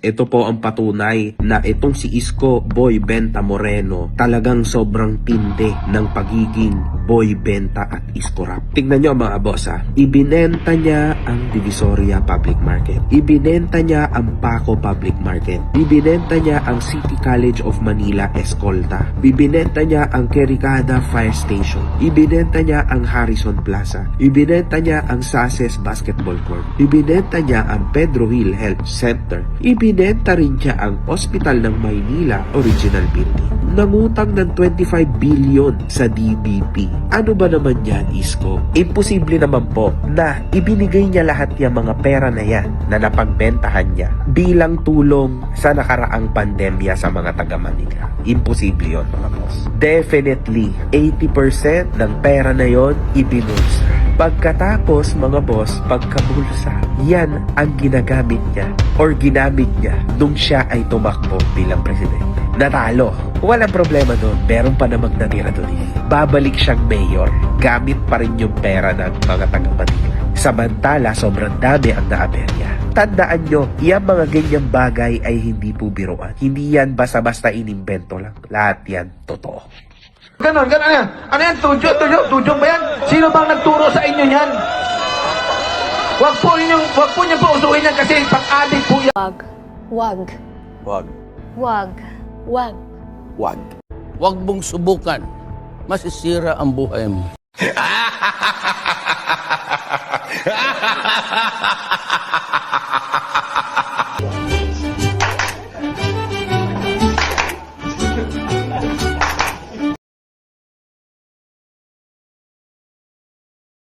Ito po ang patunay na itong si Isko Boy Benta Moreno talagang sobrang tindi ng pagiging Boy Benta at Isko Rap. Tingnan nyo mga boss ha, ibinenta niya ang Divisoria Public Market, ibinenta niya ang Paco Public Market, ibinenta niya ang City College of Manila Escolta, ibinenta niya ang Quiricada Fire Station, ibinenta niya ang Harrison Plaza, ibinenta niya ang Sases Basketball Court, ibinenta niya ang Pedro Hill Health Center, ibinenta rin niya ang Hospital ng Maynila Original Building. Nangutang ng 25 billion sa DBP. Ano ba naman yan, Isko? Imposible naman po na ibinigay niya lahat yung mga pera na yan na napagbentahan niya bilang tulong sa nakaraang pandemya sa mga taga Manila. Imposible yun, mga boss. Definitely, 80% ng pera na yon ibinulsa. Pagkatapos, mga boss, pagkabulsa, yan ang ginagamit niya or ginamit niya nung siya ay tumakbo bilang presidente. Natalo. Walang problema doon. Meron pa namang natira doon. Babalik siyang mayor. Gamit pa rin yung pera ng mga taga-Manila. Samantala, sobrang dami ang naaberya. Tandaan nyo, yung mga ganyang bagay ay hindi po biruan. Hindi yan basta-basta inimbento lang. Lahat yan totoo. Ganon yan. Ano yan? Tudyok ba yan? Sino bang nagturo sa inyo yan? Wag po niyo po usuin yan kasi pang-adik po yan. Wag. Wag. Wag. Wag. Wag. Wag. Huwag mong subukan. Masisira ang buhay mo.